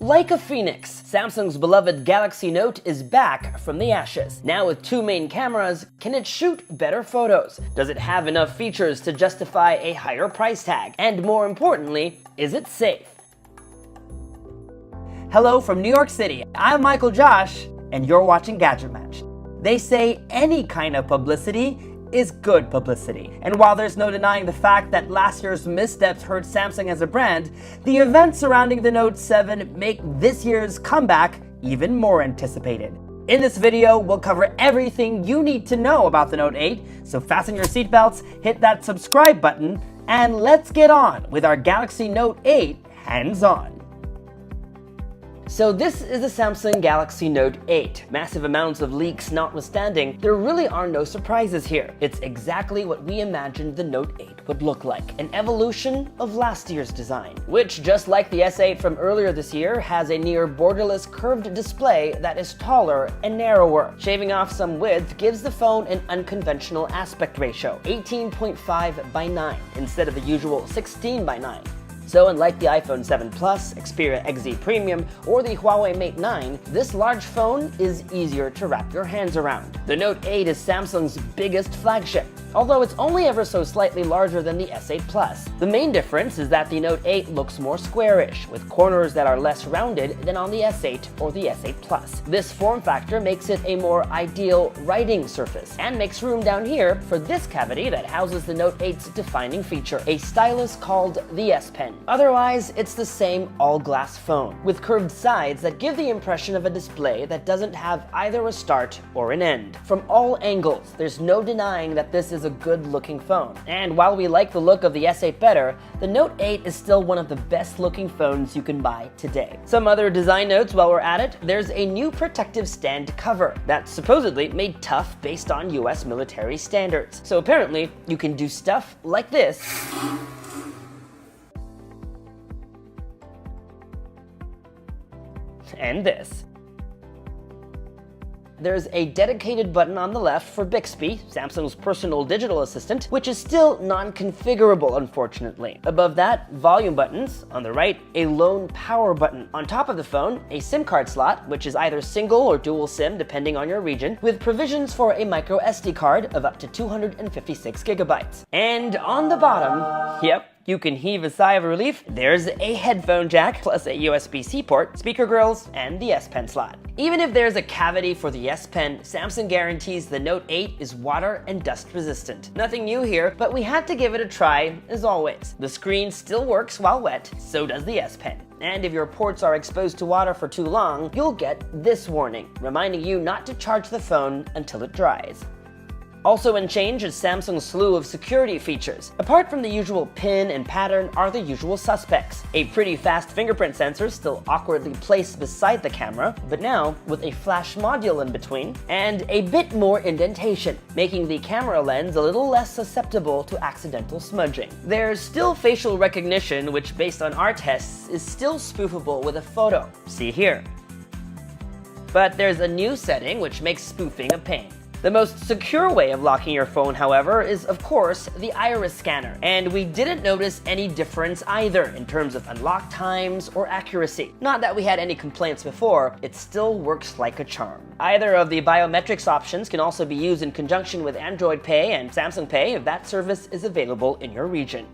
Like a phoenix, Samsung's beloved Galaxy Note is back from the ashes. Now with two main cameras, can it shoot better photos? Does it have enough features to justify a higher price tag? And more importantly, is it safe? Hello from New York City, I'm Michael Josh, and you're watching Gadget Match. They say any kind of publicity is good publicity. And while there's no denying the fact that last year's missteps hurt Samsung as a brand, the events surrounding the Note 7 make this year's comeback even more anticipated. In this video, we'll cover everything you need to know about the Note 8, so fasten your seatbelts, hit that subscribe button, and let's get on with our Galaxy Note 8 hands-on. So this is the Samsung Galaxy Note 8. Massive amounts of leaks notwithstanding, there really are no surprises here. It's exactly what we imagined the Note 8 would look like, an evolution of last year's design, which, just like the S8 from earlier this year, has a near borderless curved display that is taller and narrower. Shaving off some width gives the phone an unconventional aspect ratio, 18.5 by 9, instead of the usual 16 by 9. So unlike the iPhone 7 Plus, Xperia XZ Premium, or the Huawei Mate 9, this large phone is easier to wrap your hands around. The Note 8 is Samsung's biggest flagship, although it's only ever so slightly larger than the S8 Plus. The main difference is that the Note 8 looks more squarish, with corners that are less rounded than on the S8 or the S8 Plus. This form factor makes it a more ideal writing surface, and makes room down here for this cavity that houses the Note 8's defining feature, a stylus called the S Pen. Otherwise, it's the same all-glass phone, with curved sides that give the impression of a display that doesn't have either a start or an end. From all angles, there's no denying that this is a good-looking phone. And while we like the look of the S8 better, the Note 8 is still one of the best-looking phones you can buy today. Some other design notes while we're at it: there's a new protective stand cover that's supposedly made tough based on US military standards. So apparently, you can do stuff like this. And this. There's a dedicated button on the left for Bixby, Samsung's personal digital assistant, which is still non-configurable, unfortunately. Above that, volume buttons. On the right, a lone power button. On top of the phone, a SIM card slot, which is either single or dual SIM depending on your region, with provisions for a micro SD card of up to 256 gigabytes. And on the bottom, yep, you can heave a sigh of relief, there's a headphone jack, plus a USB-C port, speaker grills, and the S Pen slot. Even if there's a cavity for the S Pen, Samsung guarantees the Note 8 is water and dust resistant. Nothing new here, but we had to give it a try, as always. The screen still works while wet, so does the S Pen. And if your ports are exposed to water for too long, you'll get this warning, reminding you not to charge the phone until it dries. Also in change is Samsung's slew of security features. Apart from the usual pin and pattern are the usual suspects. A pretty fast fingerprint sensor still awkwardly placed beside the camera, but now with a flash module in between, and a bit more indentation, making the camera lens a little less susceptible to accidental smudging. There's still facial recognition, which based on our tests is still spoofable with a photo. See here. But there's a new setting which makes spoofing a pain. The most secure way of locking your phone, however, is of course the iris scanner, and we didn't notice any difference either in terms of unlock times or accuracy. Not that we had any complaints before, it still works like a charm. Either of the biometrics options can also be used in conjunction with Android Pay and Samsung Pay if that service is available in your region.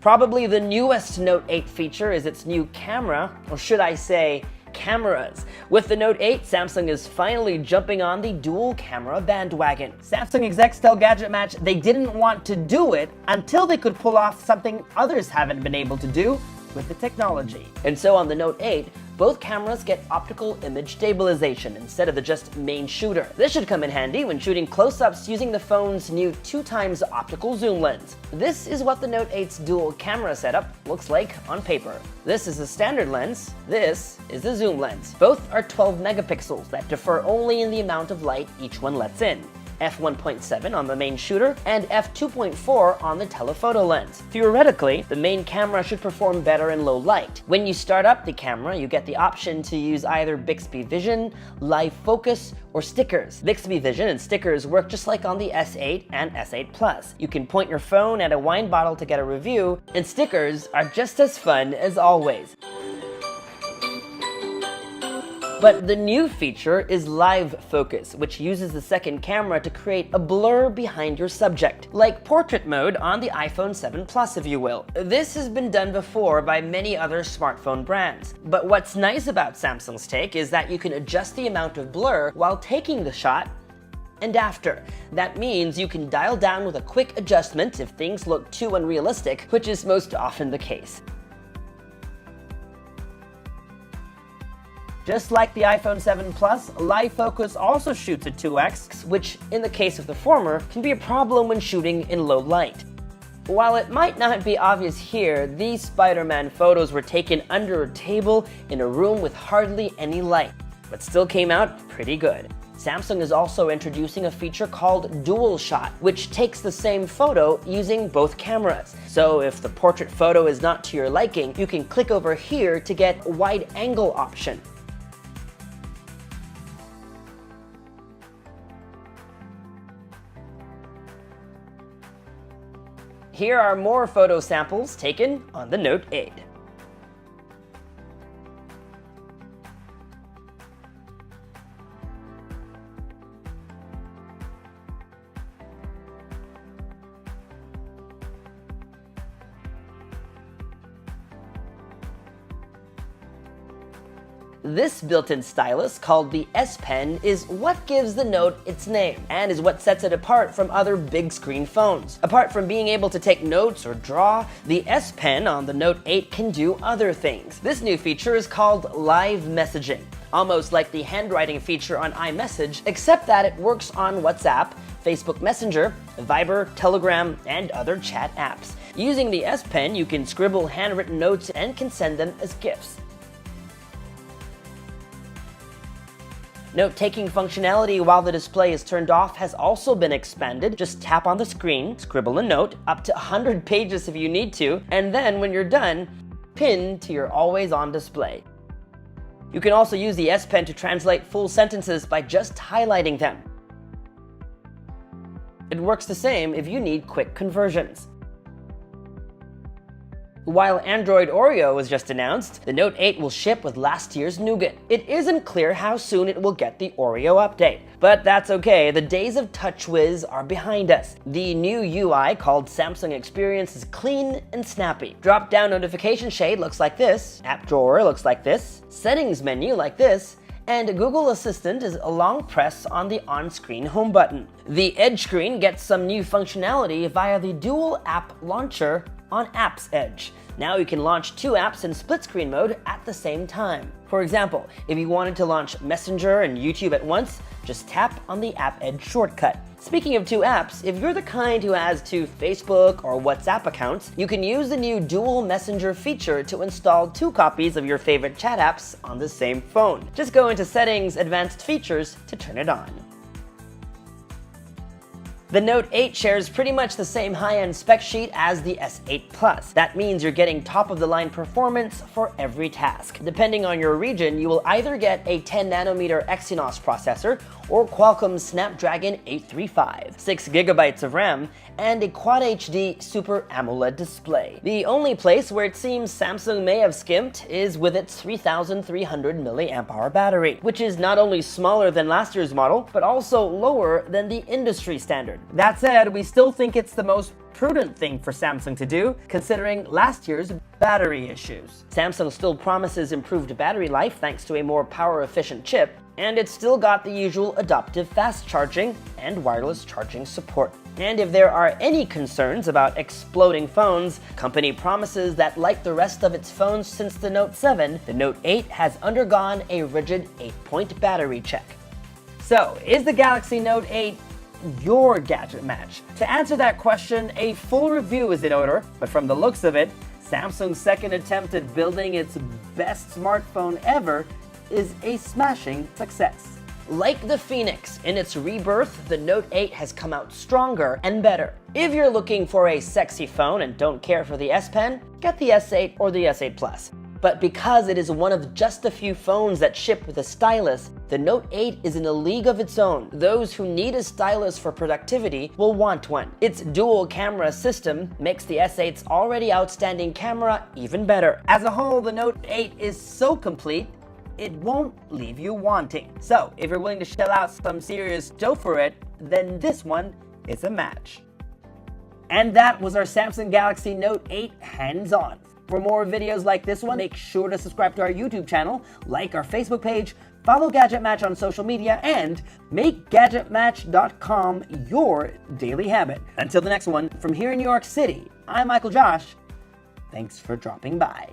Probably the newest Note 8 feature is its new camera, or should I say, cameras. With the Note 8, Samsung is finally jumping on the dual camera bandwagon. Samsung execs tell Gadget Match they didn't want to do it until they could pull off something others haven't been able to do with the technology. And so on the Note 8, both cameras get optical image stabilization instead of the just main shooter. This should come in handy when shooting close-ups using the phone's new 2x optical zoom lens. This is what the Note 8's dual camera setup looks like on paper. This is the standard lens, this is the zoom lens. Both are 12 megapixels that differ only in the amount of light each one lets in. f1.7 on the main shooter, and f2.4 on the telephoto lens. Theoretically, the main camera should perform better in low light. When you start up the camera, you get the option to use either Bixby Vision, Live Focus, or stickers. Bixby Vision and stickers work just like on the S8 and S8 Plus. You can point your phone at a wine bottle to get a review, and stickers are just as fun as always. But the new feature is live focus, which uses the second camera to create a blur behind your subject, like portrait mode on the iPhone 7 Plus, if you will. This has been done before by many other smartphone brands. But what's nice about Samsung's take is that you can adjust the amount of blur while taking the shot and after. That means you can dial down with a quick adjustment if things look too unrealistic, which is most often the case. Just like the iPhone 7 Plus, live focus also shoots at 2x, which in the case of the former can be a problem when shooting in low light. While it might not be obvious here, these Spider-Man photos were taken under a table in a room with hardly any light, but still came out pretty good. Samsung is also introducing a feature called Dual Shot, which takes the same photo using both cameras. So if the portrait photo is not to your liking, you can click over here to get a wide angle option. Here are more photo samples taken on the Note 8. This built-in stylus, called the S Pen, is what gives the Note its name, and is what sets it apart from other big screen phones. Apart from being able to take notes or draw, the S Pen on the Note 8 can do other things. This new feature is called Live Messaging, almost like the handwriting feature on iMessage, except that it works on WhatsApp, Facebook Messenger, Viber, Telegram, and other chat apps. Using the S Pen, you can scribble handwritten notes and can send them as GIFs. Note-taking functionality while the display is turned off has also been expanded. Just tap on the screen, scribble a note, up to 100 pages if you need to, and then when you're done, pin to your always-on display. You can also use the S Pen to translate full sentences by just highlighting them. It works the same if you need quick conversions. While Android Oreo was just announced, the Note 8 will ship with last year's Nougat. It isn't clear how soon it will get the Oreo update, but that's okay, the days of TouchWiz are behind us. The new UI, called Samsung Experience, is clean and snappy. Drop-down notification shade looks like this, app drawer looks like this, settings menu like this, and Google Assistant is a long press on the on-screen home button. The Edge screen gets some new functionality via the dual app launcher on Apps Edge. Now you can launch two apps in split screen mode at the same time. For example, if you wanted to launch Messenger and YouTube at once, just tap on the App Edge shortcut. Speaking of two apps, if you're the kind who has two Facebook or WhatsApp accounts, you can use the new Dual Messenger feature to install two copies of your favorite chat apps on the same phone. Just go into Settings, Advanced Features to turn it on. The Note 8 shares pretty much the same high-end spec sheet as the S8 Plus. That means you're getting top-of-the-line performance for every task. Depending on your region, you will either get a 10nm Exynos processor or Qualcomm's Snapdragon 835, 6GB of RAM, and a Quad HD Super AMOLED display. The only place where it seems Samsung may have skimped is with its 3300 mAh battery, which is not only smaller than last year's model, but also lower than the industry standard. That said, we still think it's the most prudent thing for Samsung to do, considering last year's battery issues. Samsung still promises improved battery life thanks to a more power-efficient chip, and it's still got the usual adaptive fast charging and wireless charging support. And if there are any concerns about exploding phones, the company promises that like the rest of its phones since the Note 7, the Note 8 has undergone a rigid 8-point battery check. So, is the Galaxy Note 8 your gadget match? To answer that question, a full review is in order, but from the looks of it, Samsung's second attempt at building its best smartphone ever is a smashing success. Like the Phoenix in its rebirth, the Note 8 has come out stronger and better. If you're looking for a sexy phone and don't care for the S Pen, get the S8 or the S8 Plus. But because it is one of just a few phones that ship with a stylus, the Note 8 is in a league of its own. Those who need a stylus for productivity will want one. Its dual camera system makes the S8's already outstanding camera even better. As a whole, the Note 8 is so complete, it won't leave you wanting. So if you're willing to shell out some serious dough for it, then this one is a match. And that was our Samsung Galaxy Note 8 hands-on. For more videos like this one, make sure to subscribe to our YouTube channel, like our Facebook page, follow Gadget Match on social media, and make GadgetMatch.com your daily habit. Until the next one, from here in New York City, I'm Michael Josh. Thanks for dropping by.